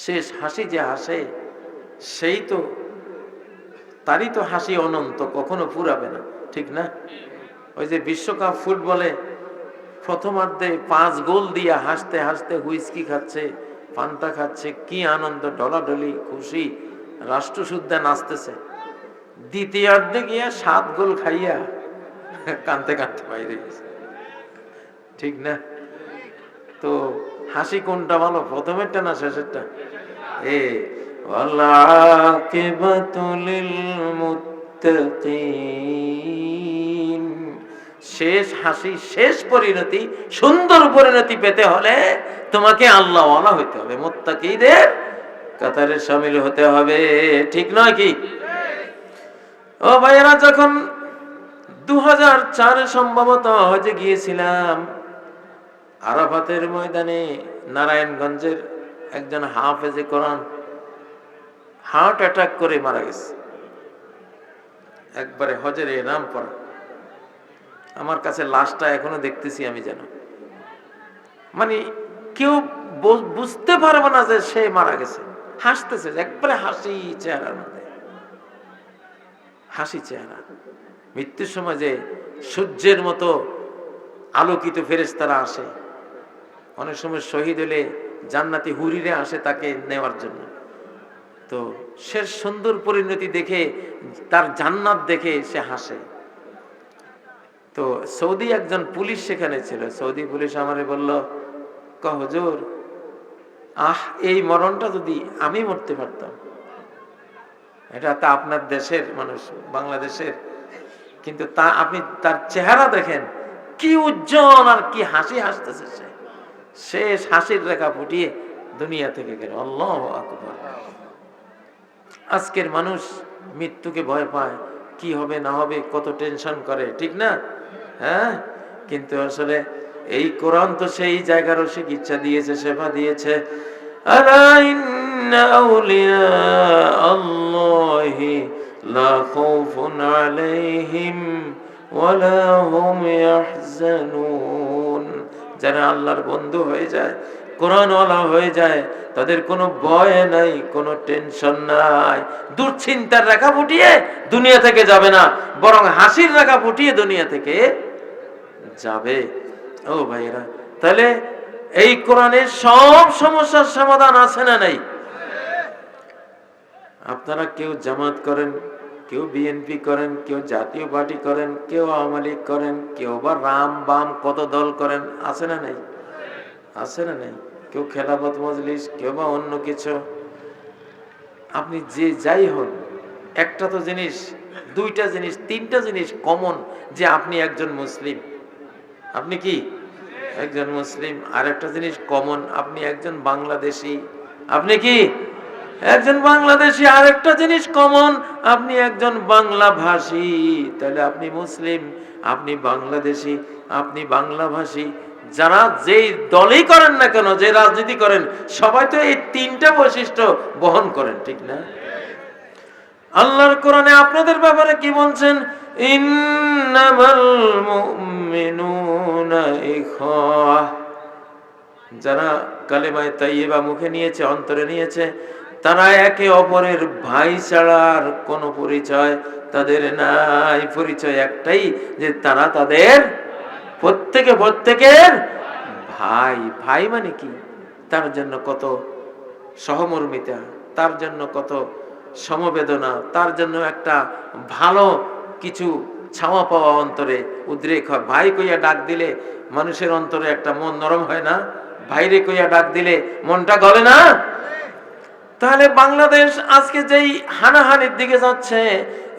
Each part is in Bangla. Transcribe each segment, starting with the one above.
শেষ হাসি যে হাসে সেই তো, তারই তো হাসি অনন্ত, কখনো ফুরাবে না, ঠিক না? ওই যে বিশ্বকাপ ফুটবলে প্রথমার্ধে 5 গোল দিয়ে হাসতে হাসতে হুইস্কি খাচ্ছে, পান্তা খাচ্ছে, কি আনন্দ, ডলাডলি খুশি, রাষ্ট্র শুদ্ধা নাচতেছে। দ্বিতীয়ার্ধে গিয়া 7 গোল খাইয়া কানতে কানতে বাইরে গেছে, ঠিক না? তো হাসি কোনটা ভালো, প্রথমেরটা না শেষেরটা? শেষ হাসি, শেষ পরিণতি, সুন্দর পরিণতি পেতে হলে তোমাকে আল্লাহওয়ালা হইতে হবে, মুত্তাকিদের কাতারে শামিল হতে হবে, ঠিক নয় কি? ও ভাইয়েরা, যখন 2004 সম্ভবত হজে গিয়েছিলাম, আরাফাতের ময়দানে নারায়ণগঞ্জের একজন হাফেজে কোরআন হার্ট অ্যাটাক করে মারা গেছে, একবারে হজের এহরাম পরা। আমার কাছে লাশটা এখনো দেখতেছি আমি, যেন মানে কেউ বুঝতে পারবে না যে সে মারা গেছে। হাসতেছে, একবারে হাসি চেহারার মধ্যে, হাসি চেহারা। মৃত্যুর সময় যে সূর্যের মতো আলোকিত ফেরেশতারা আসে, অনেক সময় শহীদ হলে জান্নাতি হুরিরে আসে তাকে নেওয়ার জন্য। তো সে সুন্দর পরিণতি দেখে, তার জান্নাত দেখে সে হাসে। তো সৌদি একজন পুলিশ সেখানে ছিল, সৌদি পুলিশ আমারে বলল, হুজুর, এই মরণটা যদি আমি মরতে পারতাম। এটা তা আপনার দেশের মানুষ, বাংলাদেশের, কিন্তু তা আপনি তার চেহারা দেখেন, কি উজ্জ্বল আর কি হাসি হাসতেছে সে। শেষ হাসির রেখা ফুটিয়ে দুনিয়া থেকে গেল। আল্লাহু আকবার। আজকের মানুষ মৃত্যুকে ভয় পায়, কি হবে না হবে, কত টেনশন করে, ঠিক না? হ্যাঁ, কিন্তু আসলে এই কোরআন তো সেই জায়গারও চিকিৎসা দিয়েছে, সেবা দিয়েছে। আলা ইন্না আউলিয়া আল্লাহি লা খাউফুন আলাইহিম ওয়ালা হুম ইয়াহজানুন। যারা আল্লাহর বন্ধু হয়ে যায়, কোরআনওয়ালা হয়ে যায়, তাদের কোনো ভয় নাই, কোনো টেনশন নাই। দুশ্চিন্তার রেখা ফুটিয়ে দুনিয়া থেকে যাবে না, বরং হাসির রেখা ফুটিয়ে দুনিয়া থেকে যাবে। ও ভাইরা, তাহলে এই কোরআনের সব সমস্যার সমাধান আছে না নাই? আপনারা কেউ জামাত করেন, কেউ বিএনপি করেন, কেউ জাতীয় পার্টি করেন, কেউ আওয়ামী লীগ করেন, কেউ বা রাম বাম কত দল করেন, আছে না নাই? আছে না নাই? কেউ খেলাফত মজলিস, কেউ বা অন্য কিছু। আপনি যে যাই হন, একটা তো জিনিস, দুইটা জিনিস, তিনটা জিনিস কমন, যে আপনি একজন মুসলিম। আপনি কি একজন মুসলিম। আর একটা জিনিস কমন, আপনি একজন বাংলাদেশি। আপনি কি একজন বাংলাদেশি। আর একটা জিনিস কমন, আপনি একজন বাংলা ভাষী। তাহলে আপনি মুসলিম, আপনি বাংলাদেশি, আপনি বাংলা ভাষী। যারা যেই দলই করেন না কেন, যে রাজনীতি করেন, সবাই তো এই তিনটা বৈশিষ্ট্য বহন করেন, ঠিক না? আল্লাহর কোরআনে আপনাদের ব্যাপারে কি বলছেন? ইন্নামাল মুমিনুনা ইখওয়া। যারা কালেমায়ে তাইয়্যিবা মুখে নিয়েছে, অন্তরে নিয়েছে, তারা একে অপরের ভাই ছাড়া আর কোনো পরিচয় তাদের নাই। পরিচয় একটাই, যে তারা তাদের প্রত্যেকের ভাই। ভাই মানে কি? তার জন্য কত সহমর্মিতা, তার জন্য কত সমবেদনা, তার জন্য একটা ভালো কিছু ছাওয়া পাওয়া অন্তরে উদ্রেক হয়। ভাই কইয়া ডাক দিলে মানুষের অন্তরে একটা মন নরম হয় না? ভাইরে কইয়া ডাক দিলে মনটা গলে না? তাহলে বাংলাদেশ আজকে যেই হানাহানির দিকে যাচ্ছে,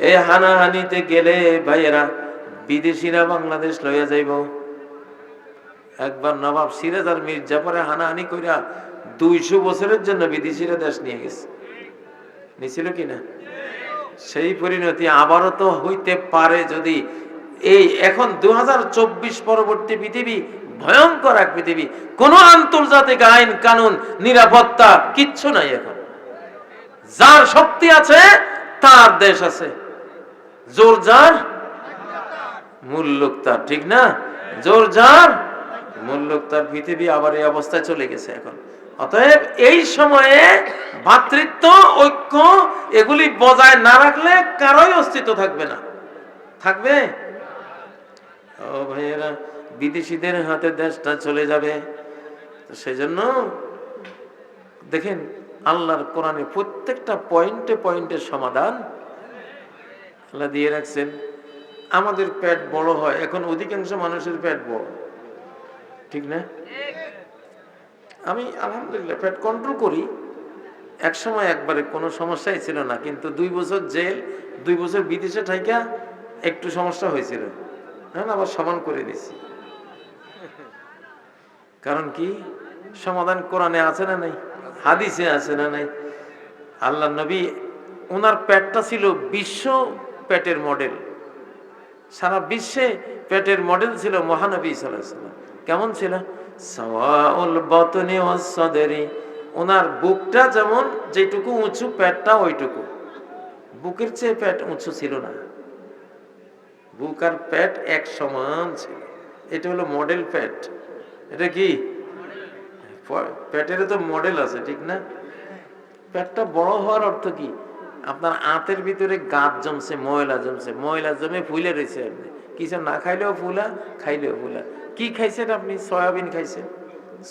এই হানাহানিতে গেলে ভাইয়েরা, বিদেশিরা বাংলাদেশ লইয়া যাইব। একবার নবাব সিরাজ আর মির্জাফরে হানাহানি কইরা 200 বছরের জন্য বিদেশিরা দেশ নিয়ে গেছে। নিছিল কিনা? সেই পরিণতি আবারও তো হইতে পারে, যদি এই এখন 2024 পরবর্তী পৃথিবী ভয়ঙ্কর এক পৃথিবী। কোন আন্তর্জাতিক আইন কানুন নিরাপত্তা কিচ্ছু নাই এখন। যার শক্তি আছে তার দেশ আছে, জোর যার মুল্লুক তার, ঠিক না? জোর যার মুল্লুক তার। পৃথিবী আবার এই অবস্থায় চলে গেছে এখন। অতএব এই সময়ে ভ্রাতৃত্ব, ঐক্য এগুলি বজায় না রাখলে কারোই অস্তিত্ব থাকবে না। থাকবে? ও ভাইয়েরা, বিদেশিদের হাতে দেশটা চলে যাবে। সেজন্য দেখেন আল্লাহর কোরআনে প্রত্যেকটা পয়েন্টে পয়েন্টে সমাধান আল্লাহ দিয়ে রাখছেন। আমাদের পেট বড় হয়, এখন অধিকাংশ মানুষের পেট বড়, ঠিক না? আমি আলহামদুলিল্লাহ পেট কন্ট্রোল করি। এক সময় একবারে কোনো সমস্যাই ছিল না, কিন্তু 2 বছর জেল, 2 বছর বিদেশে থাইকা একটু সমস্যা হয়েছিল, হ্যাঁ আবার সমান করে দিছি। কারণ কি? সমাধান কোরআনে আছে না নাই? হাদিসে আছে না নাই? আল্লাহ নবী ওনার পেটটা ছিল বিশ্ব পেটের মডেল, সারা বিশ্বে পেটের মডেল ছিল মহানবী সাল্লাল্লাহু আলাইহি ওয়াসাল্লাম। কেমন ছিল? সাওয়াউল বাতনি ওয়াস সাদরি। ওনার বুকটা যেমন যেটুকু উঁচু, পেটটা ওইটুকু। বুকের চেয়ে পেট উঁচু ছিল না, বুক আর পেট এক সমান ছিল। এটা হলো মডেল পেট। এটা কি? পেটের তো মডেল আছে, ঠিক না? পেটটা বড় হওয়ার অর্থ কি? আপনার আঁতের ভিতরে গাঁত জমছে, ময়লা জমছে, ময়লা জমে ফুলে রয়েছে। আপনি কিছু না খাইলেও ফুলা, খাইলেও ফুলা। কি খাইছেন আপনি? সয়াবিন খাইছেন।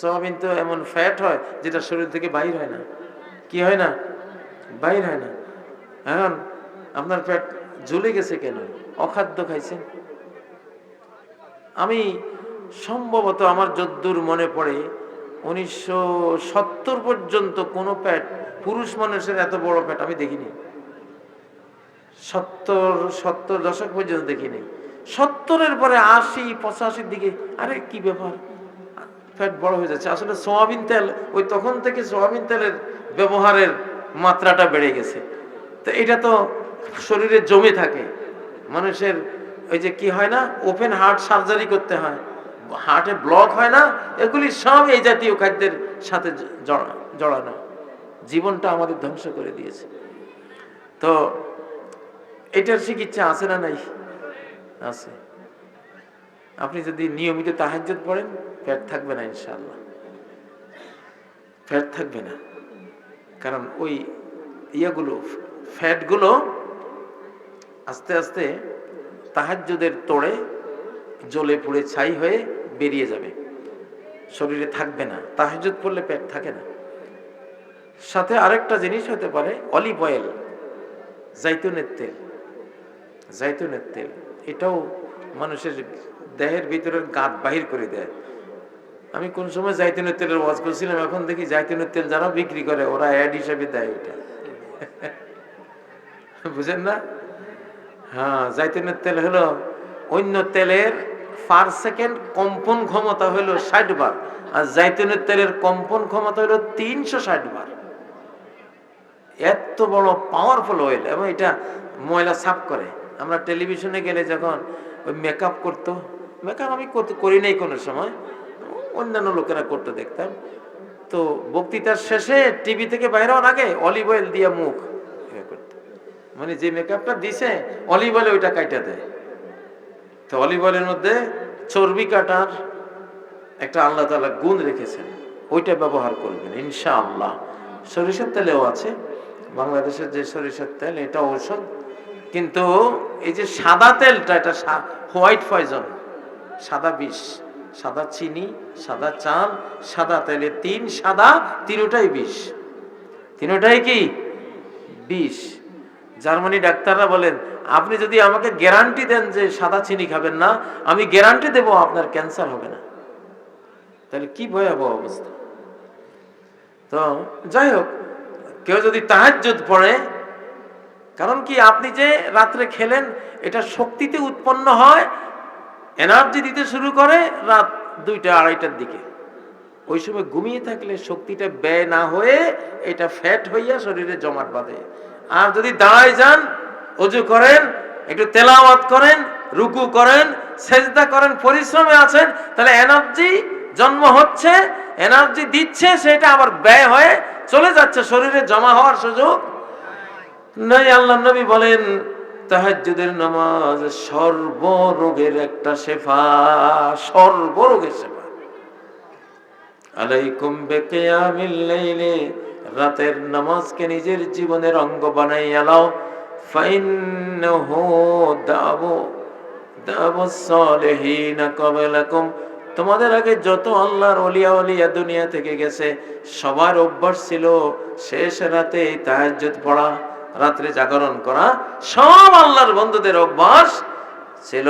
সয়াবিন তো এমন ফ্যাট হয় যেটা শরীর থেকে বাইর হয় না। কি হয় না? বাইর হয় না। এখন আপনার পেট ঝুলে গেছে কেন? অখাদ্য খাইছেন। আমি সম্ভবত আমার যদ্দূর মনে পড়ে 1970 পর্যন্ত কোনো পেট, পুরুষ মানুষের এত বড় পেট আমি দেখিনি। 70 দশক পর্যন্ত দেখিনি। 70-এর পরে 80, 85-র দিকে আরে কি ব্যাপার, পেট বড় হয়ে যাচ্ছে। আসলে সোয়াবিন তেল, ওই তখন থেকে সোয়াবিন তেলের ব্যবহারের মাত্রাটা বেড়ে গেছে। তো এটা তো শরীরে জমে থাকে। মানুষের ওই যে কি হয় না, ওপেন হার্ট সার্জারি করতে হয়, হার্টে ব্লক হয় না, এগুলি সব এই জাতীয় খাদ্যের সাথে জড়ানো। জীবনটা আমাদের ধ্বংস করে দিয়েছে। তো এটার চিকিৎসা আছে না নাই? আছে। আপনি যদি নিয়মিত তাহাজ্জুদ পড়েন, পেট থাকবে না ইনশাআল্লাহ, পেট থাকবে না। কারণ ওই ইয়েগুলো, ফ্যাটগুলো আস্তে আস্তে তাহাজ্জুদের তোড়ে জ্বলে পুড়ে ছাই হয়ে বেরিয়ে যাবে, শরীরে থাকবে না। তাহাজ্জুদ পড়লে পেট থাকে না। সাথে আরেকটা জিনিস হতে পারে অলিভ অয়েল, জাইতুনের তেল। জাইতুনের তেল এটাও মানুষের দেহের ভিতরের গাঁত বাহির করে দেয়। আমি কোন সময় জাইতুনের তেলের ওয়াজ করছিলাম, এখন দেখি জাইতুনের তেল যারা বিক্রি করে ওরা অ্যাড হিসেবে দেয় এটা। বুঝেন না? হ্যাঁ, জাইতুনের তেল হলো অন্য তেলের পার সেকেন্ড কম্পন ক্ষমতা হলো 60 বার, আর জাইতুনের তেলের কম্পন ক্ষমতা হলো 360 বার। এত বড় পাওয়ারফুল অয়েল, এবং এটা ময়লা সাফ করে। আমরা টেলিভিশনে গেলে যখন ওই মেকআপ করতো, মেকআপ আমি করি নাই কোনো সময়, অন্যান্য লোকেরা করতে দেখতাম। তো বক্তৃতার শেষে টিভি থেকে বাইরে হওয়ার আগে অলিভ অয়েল দিয়ে মুখ করতো, মানে যে মেকআপটা দিছে অলিভ অয়েল ওইটা কাইটা দেয়। তো অলিভ অয়েলের মধ্যে চর্বি কাটার একটা আল্লাহ তাআলা গুণ রেখেছেন, ওইটা ব্যবহার করবেন ইনশাআল্লাহ। সরিষার তেলেও আছে, বাংলাদেশের যে সরিষার তেল এটা ঔষধ, কিন্তু এই যে সাদা তেলটা এটা হোয়াইট পয়জন, সাদা বিষ। সাদা চিনি, সাদা চাল, সাদা তেলে 3 সাদা, তিনটাই বিষ। তিনটাই কি? বিষ। জার্মানি ডাক্তাররা বলেন, আপনি যদি আমাকে গ্যারান্টি দেন যে সাদা চিনি খাবেন না, আমি গ্যারান্টি দেব আপনার ক্যান্সার হবে না। তাহলে কি ভয়াবহ অবস্থা। তো যাই হোক, কেউ যদি তাহাজ্জুদ পড়ে, কারণ কি আপনি যে রাত্রে খেলেন এটা শক্তিতে উৎপন্ন হয়, এনার্জি দিতে শুরু করে রাত 2টা 2:30টার দিকে। ওই সময় ঘুমিয়ে থাকলে শক্তিটা ব্যয় না হয়ে এটা ফ্যাট হইয়া শরীরে জমাট বাঁধে। আর যদি দাঁড়ায় যান, ওযু করেন, একটু তেলাওয়াত করেন, রুকু করেন, সেজদা করেন, পরিশ্রমে আছেন, তাহলে এনার্জি জন্ম হচ্ছে, এনার্জি দিচ্ছে, সেটা আবার ব্যয় হয়ে চলে যাচ্ছে, শরীরে জমা হওয়ার সুযোগ নাই। আল্লাহর নবী বলেন তাহাজ্জুদের নামাজ সর্বরোগের একটা শেফা, সর্বরোগের শেফা। আলাইকুম বিকিয়ামিল লাইলি, রাতের নামাজকে নিজের জীবনের অঙ্গ বানাইয়া নাও। ফাইন্নাহু দাবুস সালিহিনা ক্বাবলাকুম, তোমাদের আগে যত আল্লাহর ওলিয়া ওলিয়া দুনিয়া থেকে গেছে সবার অভ্যাস ছিল শেষ রাতে তাহাজ্জুদ পড়া, রাত্রে জাগরণ করা। সব আল্লাহর বন্ধুদের অভ্যাস ছিল